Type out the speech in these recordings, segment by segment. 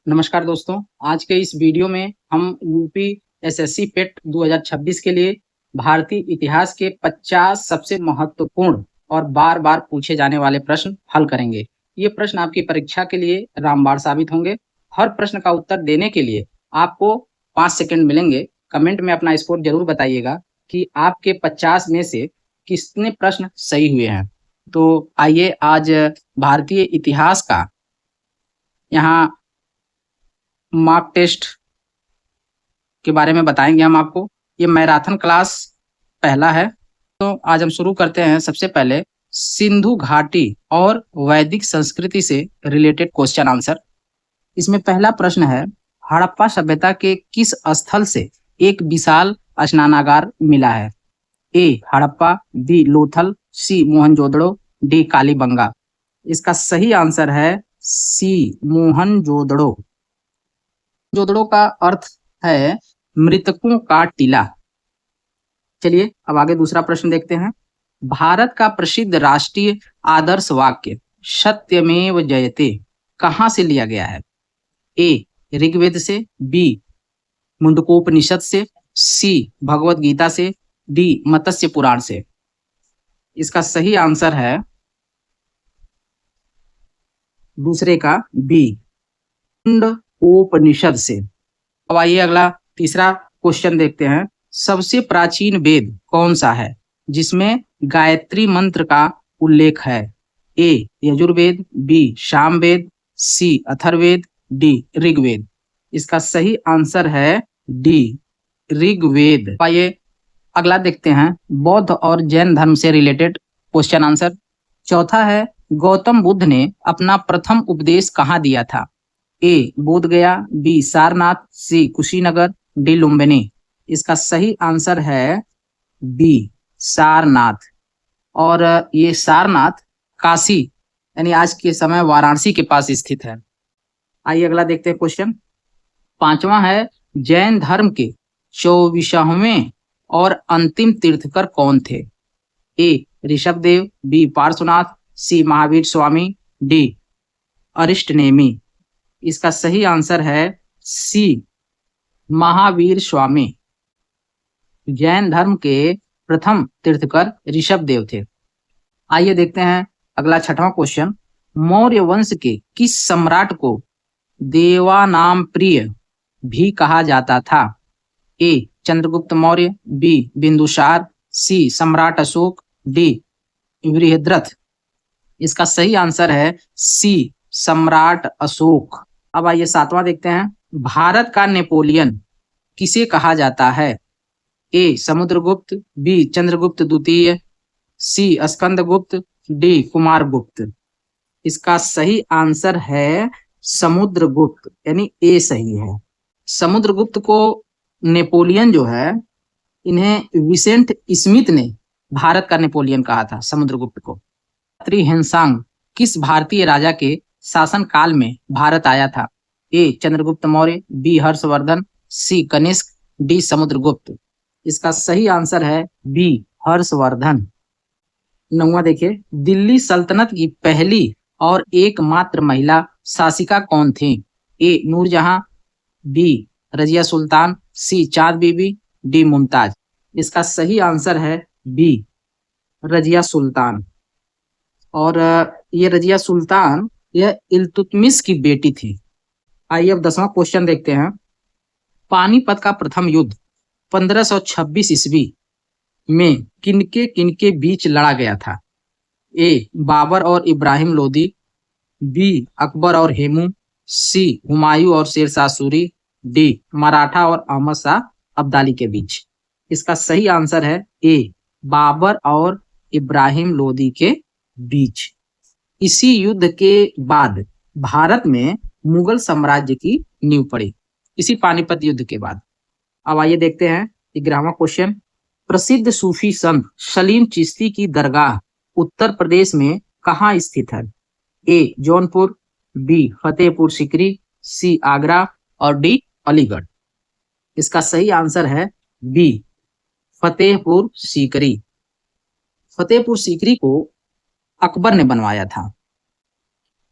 नमस्कार दोस्तों, आज के इस वीडियो में हम यूपी एसएससी पेट 2026 के लिए भारतीय इतिहास के 50 सबसे महत्वपूर्ण और बार-बार पूछे जाने वाले प्रश्न हल करेंगे। ये प्रश्न आपकी परीक्षा के लिए रामबाण साबित होंगे। हर प्रश्न का उत्तर देने के लिए आपको 5 सेकंड मिलेंगे। कमेंट में अपना स्कोर जरूर बताइएगा कि आपके 50 में से कितने प्रश्न सही हुए हैं। तो आइए आज भारतीय इतिहास का यहाँ मॉक टेस्ट के बारे में बताएंगे हम आपको। ये मैराथन क्लास पहला है। तो आज हम शुरू करते हैं। सबसे पहले सिंधु घाटी और वैदिक संस्कृति से रिलेटेड क्वेश्चन आंसर। इसमें पहला प्रश्न है, हड़प्पा सभ्यता के किस स्थल से एक विशाल स्नानागार मिला है? ए हड़प्पा, बी लोथल, सी मोहनजोदड़ो, डी कालीबंगा। इसका सही आंसर है सी मोहनजोदड़ो। जोदड़ो का अर्थ है मृतकों का टीला। चलिए अब आगे दूसरा प्रश्न देखते हैं। भारत का प्रसिद्ध राष्ट्रीय आदर्श वाक्य सत्यमेव जयते कहाँ से लिया गया है? ए ऋग्वेद से, बी मुंडकोपनिषद से, सी भगवत गीता से, डी मत्स्य पुराण से। इसका सही आंसर है दूसरे का बी मुंडकोपनिषद से। अब आइए अगला तीसरा क्वेश्चन देखते हैं। सबसे प्राचीन वेद कौन सा है जिसमें गायत्री मंत्र का उल्लेख है? ए यजुर्वेद, बी सामवेद, सी अथर्ववेद, डी ऋग्वेद। इसका सही आंसर है डी ऋग्वेद। आइए अगला देखते हैं, बौद्ध और जैन धर्म से रिलेटेड क्वेश्चन आंसर। चौथा है, गौतम बुद्ध ने अपना प्रथम उपदेश कहाँ दिया था? ए बोध गया, बी सारनाथ, सी कुशीनगर, डी लुम्बिनी। इसका सही आंसर है बी सारनाथ। और ये सारनाथ काशी यानी आज के समय वाराणसी के पास स्थित है। आइए अगला देखते हैं क्वेश्चन। पांचवा है, जैन धर्म के 24वें और अंतिम तीर्थकर कौन थे? ए ऋषभदेव, बी पार्श्वनाथ, सी महावीर स्वामी, डी अरिष्टनेमी। इसका सही आंसर है सी महावीर स्वामी। जैन धर्म के प्रथम तीर्थकर ऋषभदेव थे। आइए देखते हैं अगला छठवां क्वेश्चन। मौर्य वंश के किस सम्राट को देवानाम प्रिय भी कहा जाता था? ए चंद्रगुप्त मौर्य, बी बिंदुसार, सी सम्राट अशोक, डी बृहद्रथ। इसका सही आंसर है सी सम्राट अशोक। अब आइए सातवां देखते हैं। भारत का नेपोलियन किसे कहा जाता है? ए समुद्रगुप्त, बी चंद्रगुप्त द्वितीय, सी स्कंदगुप्त, डी कुमारगुप्त। इसका सही आंसर है समुद्रगुप्त यानी ए सही है। समुद्रगुप्त को नेपोलियन जो है, इन्हें विसेंट स्मिथ ने भारत का नेपोलियन कहा था समुद्रगुप्त को। त्रिहेंसांग किस भारतीय राजा के शासन काल में भारत आया था? ए चंद्रगुप्त मौर्य, बी हर्षवर्धन, सी कनिष्क, डी समुद्रगुप्त। इसका सही आंसर है बी हर्षवर्धन। नौवां देखिए, दिल्ली सल्तनत की पहली और एकमात्र महिला शासिका कौन थी? ए नूरजहां, बी रजिया सुल्तान, सी चांद बीबी, डी मुमताज। इसका सही आंसर है बी रजिया सुल्तान। और ये रजिया सुल्तान यह इल्तुतमिश की बेटी थी। आइए अब 10वां क्वेश्चन देखते हैं। पानीपत का प्रथम युद्ध 1526 ईस्वी में किनके बीच लड़ा गया था? ए बाबर और इब्राहिम लोदी, बी अकबर और हेमू, सी हुमायूं और शेरशाह सूरी, डी मराठा और अहमद शाह अब्दाली के बीच। इसका सही आंसर है ए बाबर और इब्राहिम लोदी के बीच। इसी युद्ध के बाद भारत में मुगल साम्राज्य की नींव पड़ी, इसी पानीपत युद्ध के बाद। अब आइए देखते हैं 11वां क्वेश्चन। प्रसिद्ध सूफी संत सलीम चिश्ती की दरगाह उत्तर प्रदेश में कहाँ स्थित है? ए जौनपुर, बी फतेहपुर सीकरी, सी आगरा और डी अलीगढ़। इसका सही आंसर है बी फतेहपुर सीकरी। फतेहपुर सीकरी को अकबर ने बनवाया था।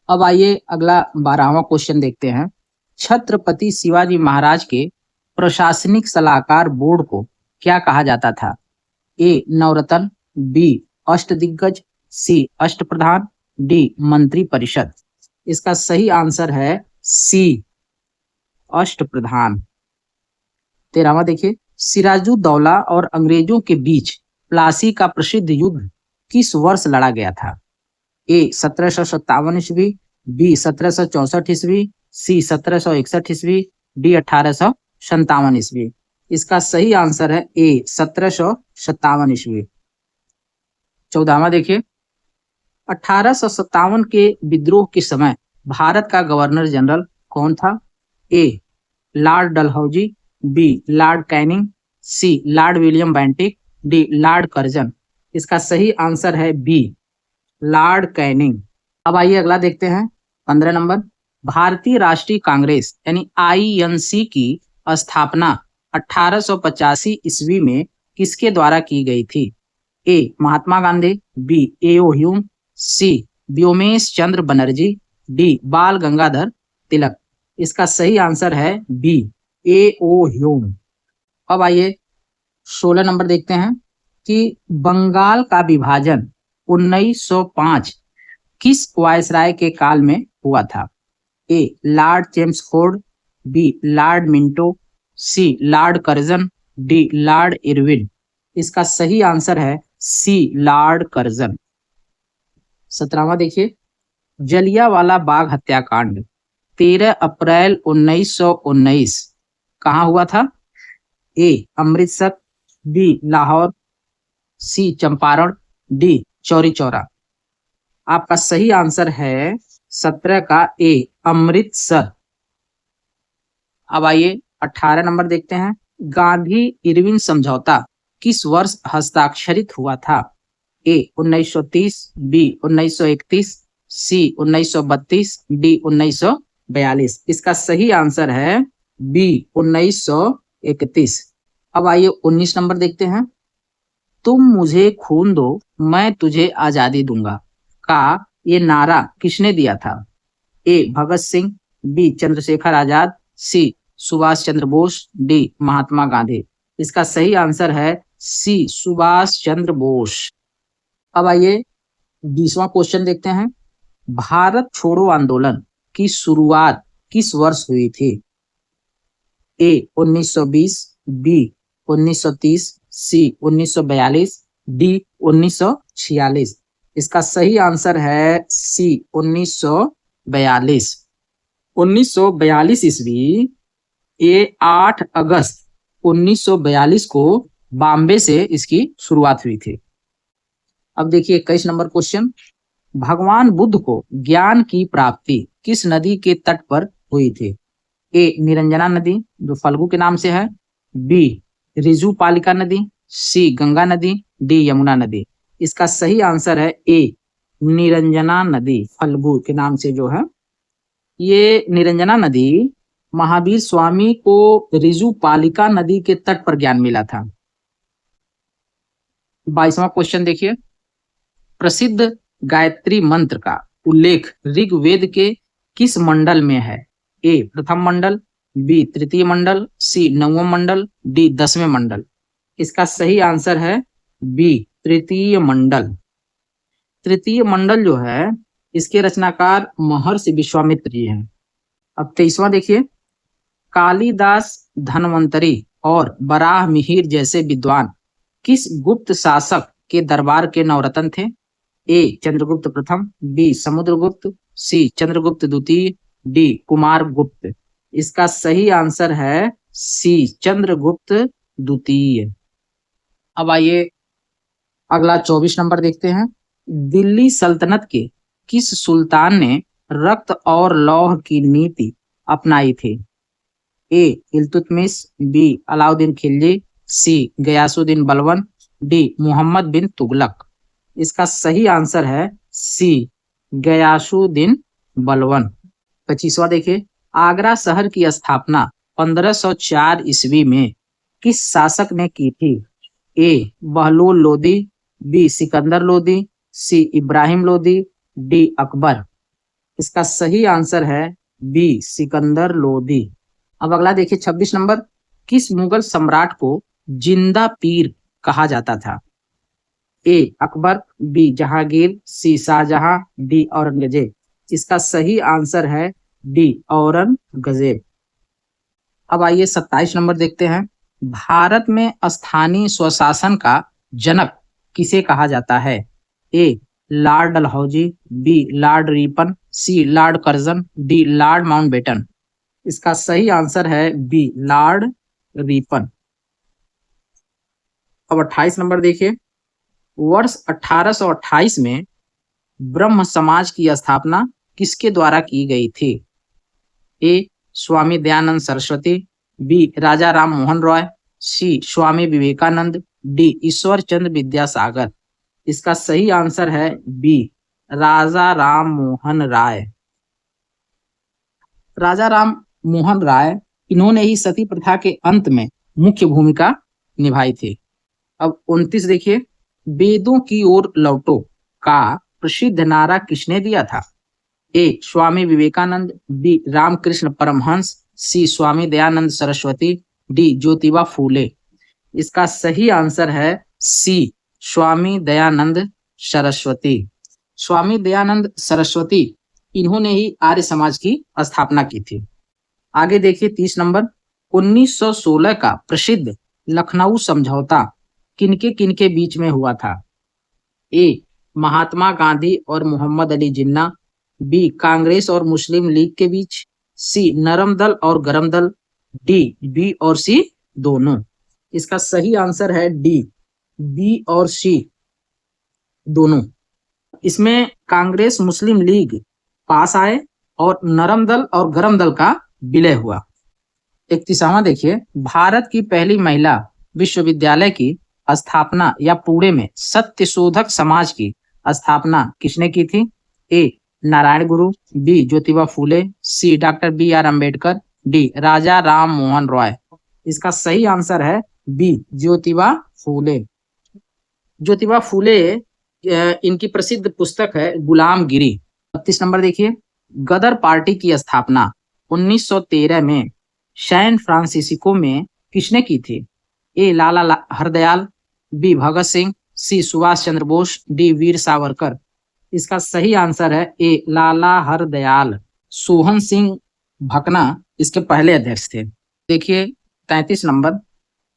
अब आइए अगला 12वां क्वेश्चन देखते हैं। छत्रपति शिवाजी महाराज के प्रशासनिक सलाहकार बोर्ड को क्या कहा जाता था? ए नवरत्न, बी अष्टदिग्गज, सी अष्टप्रधान, डी मंत्री परिषद। इसका सही आंसर है सी अष्टप्रधान। 13वां देखिए, सिराजुद्दौला और अंग्रेजों के बीच प्लासी का प्रसिद्ध युद्ध किस वर्ष लड़ा गया था? ए 1757 ईस्वी, बी 1764 ईस्वी, सी 1761 ईस्वी, डी 1857 ईस्वी। इसका सही आंसर है ए 1757 ईस्वी। 14वां देखिए, 1857 के विद्रोह के समय भारत का गवर्नर जनरल कौन था? A Lord Dalhousie, B Lord Canning, C Lord William Bentinck, D Lord Curzon. इसका सही आंसर है बी लॉर्ड कैनिंग। अब आइए अगला देखते हैं 15 नंबर। भारतीय राष्ट्रीय कांग्रेस यानी आईएनसी की स्थापना 1885 ईस्वी में किसके द्वारा की गई थी? ए महात्मा गांधी, बी एओ ह्यूम, सी व्योमेश चंद्र बनर्जी, डी बाल गंगाधर तिलक। इसका सही आंसर है बी एओ ह्यूम। अब आइए 16 नंबर देखते हैं कि बंगाल का विभाजन 1905 किस वायसराय के काल में हुआ था? A Lord Chelmsford, B Lord Minto, C Lord Curzon, D Lord Irwin. इसका सही आंसर है सी लॉर्ड कर्जन। 17वां देखिए, जलियांवाला बाग हत्याकांड 13 अप्रैल 1919 कहाँ हुआ था? ए अमृतसर, बी लाहौर, सी चंपारण, डी चौरी चौरा। आपका सही आंसर है 17 का ए अमृतसर। अब आइए 18 नंबर देखते हैं, गांधी इरविन समझौता किस वर्ष हस्ताक्षरित हुआ था? ए 1930, बी 1931, सी 1932, डी 1942। इसका सही आंसर है बी 1931। अब आइए 19 नंबर देखते हैं, तुम मुझे खून दो मैं तुझे आजादी दूंगा का ये नारा किसने दिया था? ए भगत सिंह, बी चंद्रशेखर आजाद, सी सुभाष चंद्र बोस, डी महात्मा गांधी। इसका सही आंसर है सी सुभाष चंद्र बोस। अब आइए 20वां क्वेश्चन देखते हैं, भारत छोड़ो आंदोलन की शुरुआत किस वर्ष हुई थी? ए 1920, बी 1930, सी 1942, डी 1946। इसका सही आंसर है सी 1942। 1942 ईस्वी ये 8 अगस्त 1942 को बॉम्बे से इसकी शुरुआत हुई थी। अब देखिए 21 नंबर क्वेश्चन, भगवान बुद्ध को ज्ञान की प्राप्ति किस नदी के तट पर हुई थी? ए निरंजना नदी जो फल्गु के नाम से है, बी रिजुपालिका नदी, सी गंगा नदी, डी यमुना नदी। इसका सही आंसर है ए निरंजना नदी, फल्गु के नाम से जो है। ये निरंजना नदी महावीर स्वामी को रिजुपालिका नदी के तट पर ज्ञान मिला था। 22वां क्वेश्चन देखिए, प्रसिद्ध गायत्री मंत्र का उल्लेख ऋग्वेद के किस मंडल में है? ए प्रथम मंडल, बी तृतीय मंडल, सी नवम मंडल, डी 10वें मंडल। इसका सही आंसर है बी तृतीय मंडल। तृतीय मंडल जो है इसके रचनाकार महर्षि विश्वामित्र जी हैं। अब 23वां देखिए, कालिदास, धन्वंतरी और बराह मिहिर जैसे विद्वान किस गुप्त शासक के दरबार के नवरत्न थे? ए चंद्रगुप्त प्रथम, बी समुद्रगुप्त, सी चंद्रगुप्त द्वितीय, डी कुमार गुप्त। इसका सही आंसर है सी चंद्रगुप्त द्वितीय। अब आइए अगला 24 नंबर देखते हैं, दिल्ली सल्तनत के किस सुल्तान ने रक्त और लौह की नीति अपनाई थी? ए इल्तुतमिश, बी अलाउद्दीन खिलजी, सी गयासुद्दीन बलबन, डी मोहम्मद बिन तुगलक। इसका सही आंसर है सी गयासुद्दीन बलबन। 25वां देखिए, आगरा शहर की स्थापना 1504 ईस्वी में किस शासक ने की थी? ए बहलोल लोदी, बी सिकंदर लोदी, सी इब्राहिम लोदी, डी अकबर। इसका सही आंसर है बी सिकंदर लोदी। अब अगला देखिए 26 नंबर, किस मुगल सम्राट को जिंदा पीर कहा जाता था? ए अकबर, बी जहांगीर, सी शाहजहां, डी औरंगजेब। इसका सही आंसर है डी औरंगजेब। अब आइए 27 नंबर देखते हैं, भारत में स्थानीय स्वशासन का जनक किसे कहा जाता है? A Lord Dalhousie, B Lord Ripon, C Lord Curzon, D Lord Mountbatten. इसका सही आंसर है बी लॉर्ड रिपन। अब 28 नंबर देखिए, वर्ष 1828 में ब्रह्म समाज की स्थापना किसके द्वारा की गई थी? ए स्वामी दयानंद सरस्वती, बी राजा राम मोहन रॉय, सी स्वामी विवेकानंद, डी ईश्वर चंद्र विद्यासागर। इसका सही आंसर है बी राजा राम मोहन राय। राजा राम मोहन राय, इन्होंने ही सती प्रथा के अंत में मुख्य भूमिका निभाई थी। अब 29 देखिए, वेदों की ओर लौटो का प्रसिद्ध नारा किसने दिया था? ए स्वामी विवेकानंद, बी रामकृष्ण परमहंस, सी स्वामी दयानंद सरस्वती, डी ज्योतिबा फूले। इसका सही आंसर है सी स्वामी दयानंद सरस्वती। स्वामी दयानंद सरस्वती, इन्होंने ही आर्य समाज की स्थापना की थी। आगे देखिए 30 नंबर, 1916 का प्रसिद्ध लखनऊ समझौता किनके किनके बीच में हुआ था? ए महात्मा गांधी और मोहम्मद अली जिन्ना, बी कांग्रेस और मुस्लिम लीग के बीच, सी नरम दल और गरम दल, डी बी और सी दोनों। इसका सही आंसर है डी बी और सी दोनों। इसमें कांग्रेस मुस्लिम लीग पास आए और नरम दल और गरम दल का विलय हुआ। 31वां देखिए, भारत की पहली महिला विश्वविद्यालय की स्थापना या पुणे में सत्य शोधक समाज की स्थापना किसने की थी? A Narayan Guru, B Jyotiba Phule, C doctor B R Ambedkar, D Raja Ram Mohan Roy. इसका सही आंसर है बी ज्योतिबा फूले। ज्योतिबा फूले, इनकी प्रसिद्ध पुस्तक है गुलामगिरी। 32 नंबर देखिए, गदर पार्टी की स्थापना 1913 में सैन फ्रांसिस्को में किसने की थी? ए लाला हरदयाल, बी भगत सिंह, सी सुभाष चंद्र बोस, डी वीर सावरकर। इसका सही आंसर है ए लाला हरदयाल। सोहन सिंह भकना इसके पहले अध्यक्ष थे। देखिए 33 नंबर,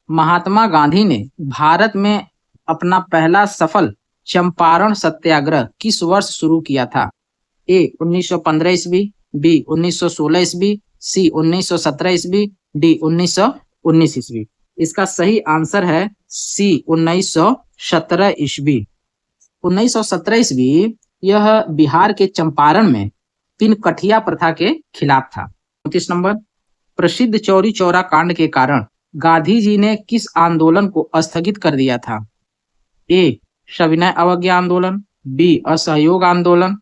महात्मा गांधी ने भारत में अपना पहला सफल चंपारण सत्याग्रह किस वर्ष शुरू किया था? ए 1915 ईस्वी, बी 1916 ईस्वी, सी 1917 ईस्वी, डी 1919 ईस्वी। इसका सही आंसर है सी 1917 ईस्वी। 1917 ईस्वी यह बिहार के चंपारण में तीन कठिया प्रथा के खिलाफ था। 29 नंबर, प्रसिद्ध चौरी चौरा कांड के कारण गांधी जी ने किस आंदोलन को स्थगित कर दिया था? ए सविनय अवज्ञा आंदोलन, बी असहयोग आंदोलन,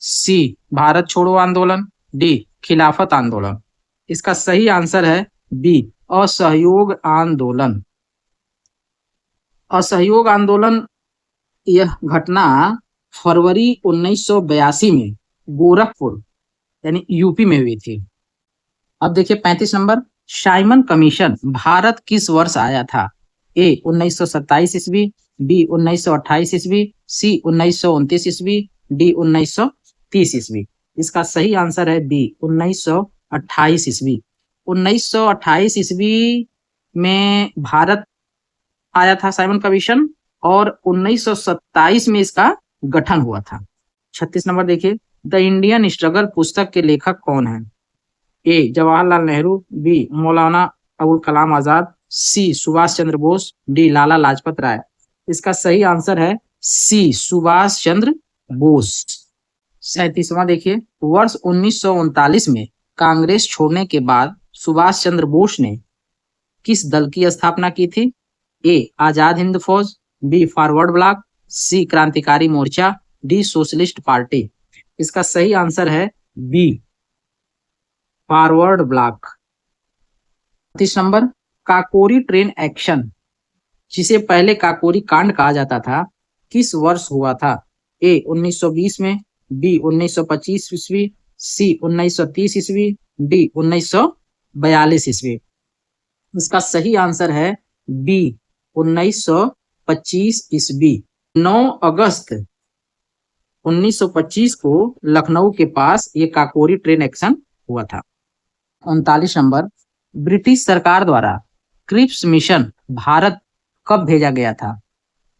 सी भारत छोड़ो आंदोलन, डी खिलाफत आंदोलन। इसका सही आंसर है बी असहयोग आंदोलन। असहयोग आंदोलन, यह घटना फरवरी 1982 में गोरखपुर यानी यूपी में हुई थी। अब देखिए 35 नंबर, साइमन कमीशन भारत किस वर्ष आया था? ए 1927 ईस्वी, बी 1928 ईस्वी, सी 1929 ईस्वी, डी 1930 ईस्वी। इसका सही आंसर है बी 1928 ईस्वी। 1928 ईस्वी में भारत आया था साइमन कमीशन और 1927 में इसका गठन हुआ था। 36 नंबर देखिए, द इंडियन स्ट्रगल पुस्तक के लेखक कौन है? ए जवाहरलाल नेहरू, बी मौलाना अबुल कलाम आजाद, सी सुभाष चंद्र बोस, डी लाला लाजपत राय। इसका सही आंसर है सी सुभाष चंद्र बोस। 37वां देखिए, वर्ष 1939 में कांग्रेस छोड़ने के बाद सुभाष चंद्र बोस ने किस दल की स्थापना की थी? ए आजाद हिंद फौज, बी फॉरवर्ड ब्लॉक, सी क्रांतिकारी मोर्चा, डी सोशलिस्ट पार्टी। इसका सही आंसर है B forward block. 30 number, Kakori train action, जिसे पहले काकोरी कांड कहा जाता था, किस वर्ष हुआ था? ए 1920 में, बी 1925 ईस्वी, सी 1930 ईस्वी, डी 1942 ईस्वी। इसका सही आंसर है बी 1925 ईस्वी। 9 अगस्त 1925 को लखनऊ के पास ये काकोरी ट्रेन एक्शन हुआ था। 39 नंबर, ब्रिटिश सरकार द्वारा क्रिप्स मिशन भारत कब भेजा गया था?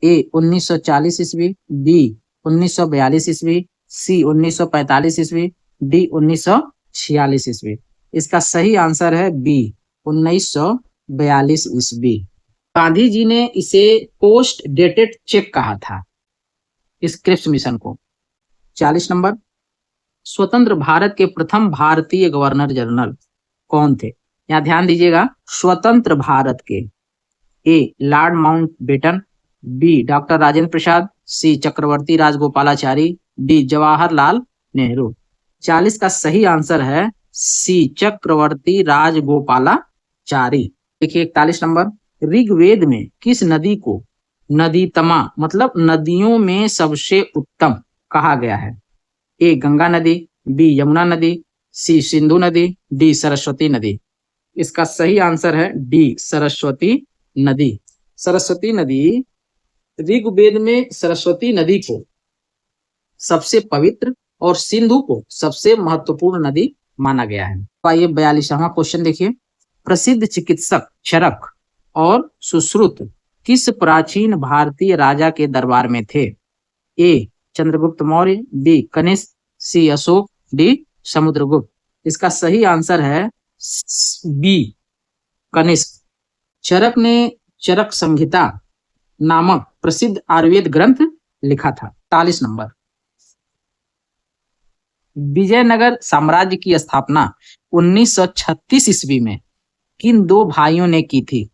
ए 1940 ईस्वी, बी 1942 ईस्वी, सी 1945 ईस्वी, डी 1946 ईस्वी। इसका सही आंसर है बी 1942 ईस्वी। गांधी जी ने इसे पोस्ट डेटेड चेक कहा था, इस क्रिप्स मिशन को। 40 नंबर, स्वतंत्र भारत के प्रथम भारतीय गवर्नर जनरल कौन थे? यहाँ ध्यान दीजिएगा, स्वतंत्र भारत के। A Lord Mountbatten, B doctor Rajendra Prasad, C Chakravarti Rajagopalachari, D Jawaharlal Nehru. 40 का सही आंसर है सी चक्रवर्ती राजगोपालाचारी। देखिए 41 नंबर, ऋग्वेद में किस नदी को नदीतमा मतलब नदियों में सबसे उत्तम कहा गया है? ए गंगा नदी, बी यमुना नदी, सी सिंधु नदी, डी सरस्वती नदी। इसका सही आंसर है डी सरस्वती नदी। सरस्वती नदी, ऋग्वेद में सरस्वती नदी को सबसे पवित्र और सिंधु को सबसे महत्वपूर्ण नदी माना गया है। तो आइए 42वां क्वेश्चन देखिए, प्रसिद्ध चिकित्सक चरक और सुश्रुत किस प्राचीन भारतीय राजा के दरबार में थे? ए चंद्रगुप्त मौर्य, बी कनिष्क, सी अशोक, डी समुद्रगुप्त। इसका सही आंसर है बी कनिष्क। चरक ने चरक संहिता नामक प्रसिद्ध आयुर्वेद ग्रंथ लिखा था। 40 नंबर, विजयनगर साम्राज्य की स्थापना 1936 ईस्वी में किन दो भाइयों ने की थी?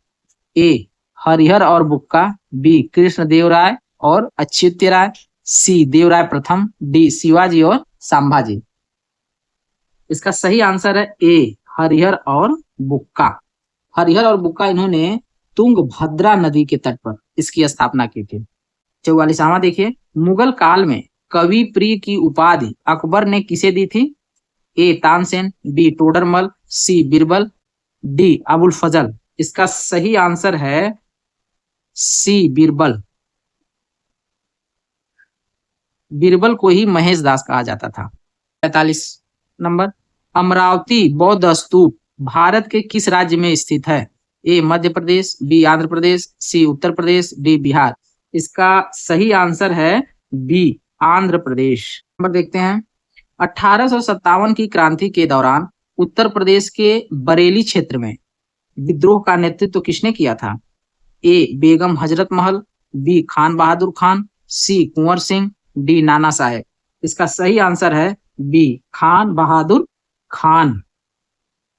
ए हरिहर और बुक्का, बी कृष्णदेव राय और अच्युत राय, सी देवराय प्रथम, डी शिवाजी और संभाजी। इसका सही आंसर है ए हरिहर और बुक्का। हरिहर और बुक्का इन्होंने तुंगभद्रा नदी के तट पर इसकी स्थापना की थी। 44वां देखिए, मुगल काल में कवि प्रिय की उपाधि अकबर ने किसे दी थी? ए तानसेन, बी टोडरमल, सी बीरबल, डी अबुल फजल। इसका सही आंसर है सी बीरबल। बीरबल को ही महेश दास कहा जाता था। 45 नंबर, अमरावती बौद्ध स्तूप भारत के किस राज्य में स्थित है? ए मध्य प्रदेश, बी आंध्र प्रदेश, सी उत्तर प्रदेश, डी बिहार। इसका सही आंसर है बी आंध्र प्रदेश। नंबर देखते हैं, 1857 की क्रांति के दौरान उत्तर प्रदेश के बरेली क्षेत्र में विद्रोह का नेतृत्व किसने किया था? ए बेगम हजरत महल, बी खान बहादुर खान, सी कुंवर सिंह, डी नाना साहेब। इसका सही आंसर है बी खान बहादुर खान।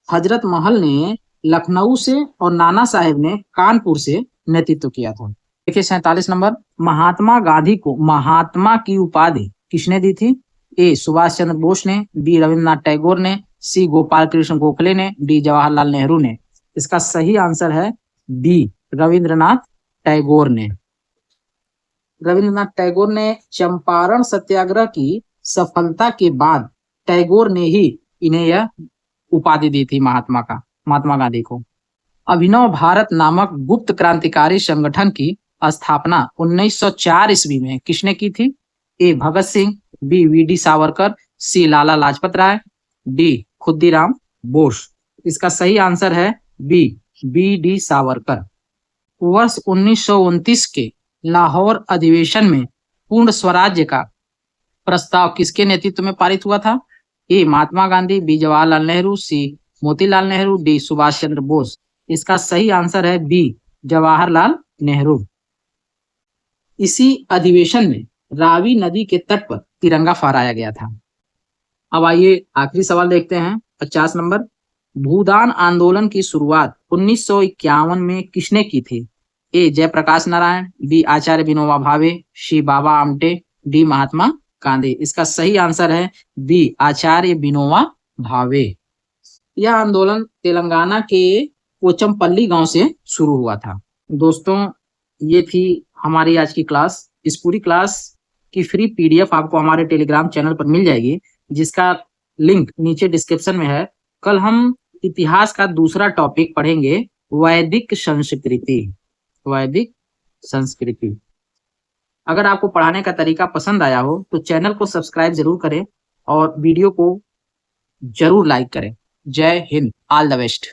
हजरत महल ने लखनऊ से और नाना साहेब ने कानपुर से नेतृत्व किया था। देखिए 47 नंबर, महात्मा गांधी को महात्मा की उपाधि किसने दी थी? ए सुभाष चंद्र बोस ने, बी रविंद्रनाथ टैगोर ने, सी गोपाल कृष्ण गोखले ने, डी जवाहरलाल नेहरू ने। इसका सही आंसर है बी रविंद्रनाथ टैगोर ने। रविंद्रनाथ टैगोर ने चंपारण सत्याग्रह की सफलता के बाद टैगोर ने ही इन्हें यह उपाधि दी थी महात्मा गांधी को। अभिनव भारत नामक गुप्त क्रांतिकारी संगठन की स्थापना 1904 ईस्वी में किसने की थी? ए भगत सिंह, बी वी.डी. सावरकर, सी लाला लाजपत राय, डी खुदीराम बोस। इसका सही आंसर है बी वी.डी. सावरकर। वर्ष 1929 के लाहौर अधिवेशन में पूर्ण स्वराज्य का प्रस्ताव किसके नेतृत्व में पारित हुआ था? ए महात्मा गांधी, बी जवाहरलाल नेहरू, सी मोतीलाल नेहरू, डी सुभाष चंद्र बोस। इसका सही आंसर है बी जवाहरलाल नेहरू। इसी अधिवेशन में रावी नदी के तट पर तिरंगा फहराया गया था। अब आइए आखिरी सवाल देखते हैं, 50 नंबर, भूदान आंदोलन की शुरुआत 1951 में किसने की थी? ए जयप्रकाश नारायण, बी आचार्य विनोबा भावे, सी बाबा आमटे, डी महात्मा गांधी। इसका सही आंसर है बी आचार्य विनोबा भावे। यह आंदोलन तेलंगाना के पोचमपल्ली गांव से शुरू हुआ था। दोस्तों, ये थी हमारी आज की क्लास। इस पूरी क्लास की फ्री पीडीएफ आपको हमारे टेलीग्राम चैनल पर मिल जाएगी, जिसका लिंक नीचे डिस्क्रिप्शन में है। कल हम इतिहास का दूसरा टॉपिक पढ़ेंगे, वैदिक संस्कृति। वैदिक संस्कृति। अगर आपको पढ़ाने का तरीका पसंद आया हो तो चैनल को सब्सक्राइब जरूर करें और वीडियो को जरूर लाइक करें। जय हिंद, ऑल द बेस्ट।